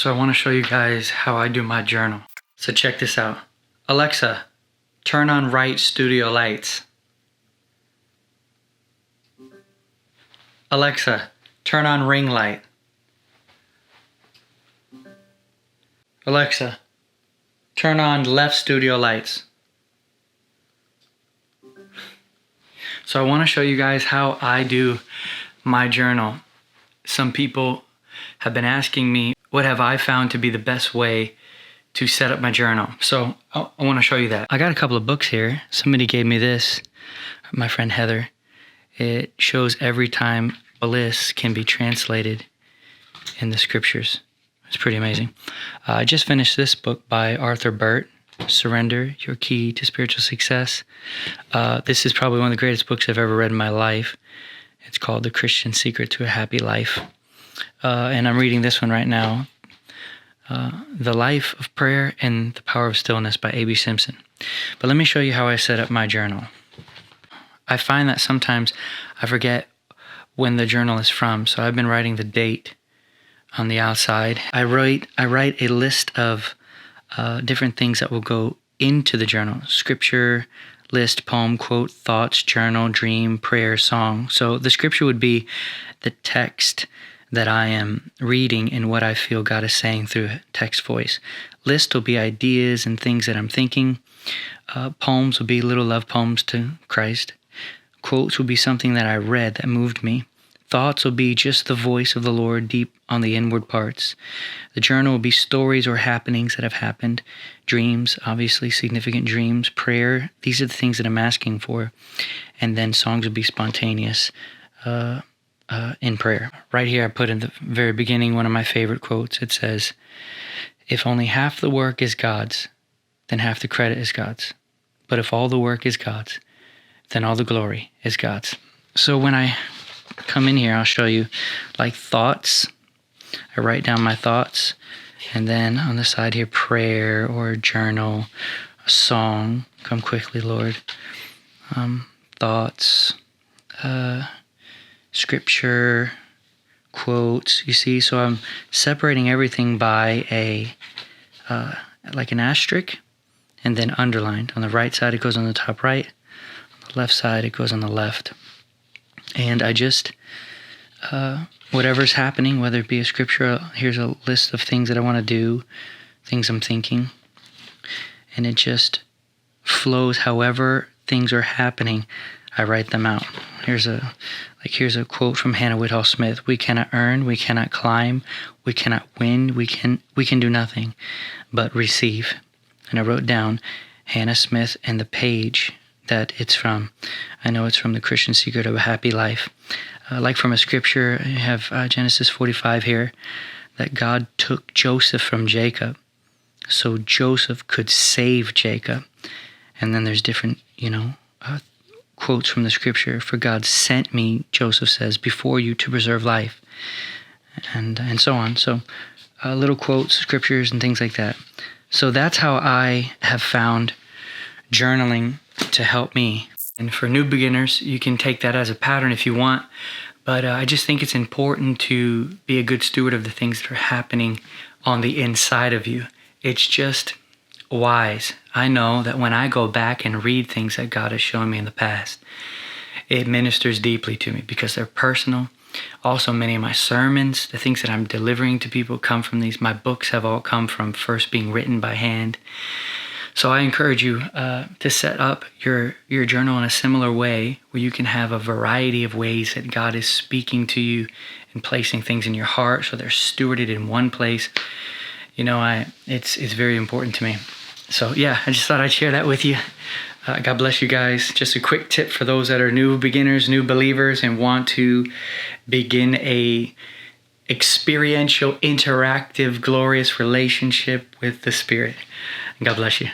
So I want to show you guys how I do my journal. So check this out. Alexa, turn on right studio lights. Alexa, turn on ring light. Alexa, turn on left studio lights. So I want to show you guys how I do my journal. Some people have been asking me, what have I found to be the best way to set up my journal? So I want to show you that. I got a couple of books here. Somebody gave me this, my friend Heather. It shows every time bliss can be translated in the scriptures. It's pretty amazing. I just finished this book by Burt, Surrender, Your Key to Spiritual Success. This is probably one of the greatest books I've ever read in my life. It's called The Christian Secret to a Happy Life. And I'm reading this one right now, The Life of Prayer and the Power of Stillness by A.B. Simpson. But let me show you how I set up my journal. I find that sometimes I forget when the journal is from, so I've been writing the date on the outside. I write a list of different things that will go into the journal: scripture, list, poem, quote, thoughts, journal, dream, prayer, song. So the scripture would be the text that I am reading and what I feel God is saying through text voice. List will be ideas and things that I'm thinking. Poems will be little love poems to Christ. Quotes will be something that I read that moved me. Thoughts will be just the voice of the Lord deep on the inward parts. The journal will be stories or happenings that have happened. Dreams, obviously significant dreams. Prayer, these are the things that I'm asking for. And then songs will be spontaneous in prayer. Right here I put in the very beginning one of my favorite quotes. It says, "If only half the work is God's, then half the credit is God's. But if all the work is God's, then all the glory is God's." So when I come in here, I'll show you like thoughts. I write down my thoughts, and then on the side here, prayer or journal, a song, come quickly, Lord, thoughts, scripture, quotes, you see. So I'm separating everything by a like an asterisk, and then underlined. On the right side, it goes on the top right. On the left side, it goes on the left. And I just, whatever's happening, whether it be a scripture, here's a list of things that I want to do, things I'm thinking, and it just flows however things are happening. I write them out. Here's a quote from Hannah Whithall Smith: "We cannot earn, we cannot climb, we cannot win, we can do nothing but receive." And I wrote down Hannah Smith and the page that it's from. I know it's from The Christian Secret of a Happy Life. Like from a scripture, I have Genesis 45 here, that God took Joseph from Jacob so Joseph could save Jacob. And then there's different, quotes from the scripture. "For God sent me," Joseph says, "before you to preserve life," and so on. So little quotes, scriptures, and things like that. So that's how I have found journaling to help me. And for new beginners, you can take that as a pattern if you want. But I just think it's important to be a good steward of the things that are happening on the inside of you. It's just wise. I know that when I go back and read things that God has shown me in the past, it ministers deeply to me because they're personal. Also, many of my sermons, the things that I'm delivering to people, come from these. My books have all come from first being written by hand. So I encourage you to set up your journal in a similar way, where you can have a variety of ways that God is speaking to you and placing things in your heart so they're stewarded in one place. It's very important to me. So yeah, I just thought I'd share that with you. God bless you guys. Just a quick tip for those that are new beginners, new believers, and want to begin a experiential, interactive, glorious relationship with the Spirit. God bless you.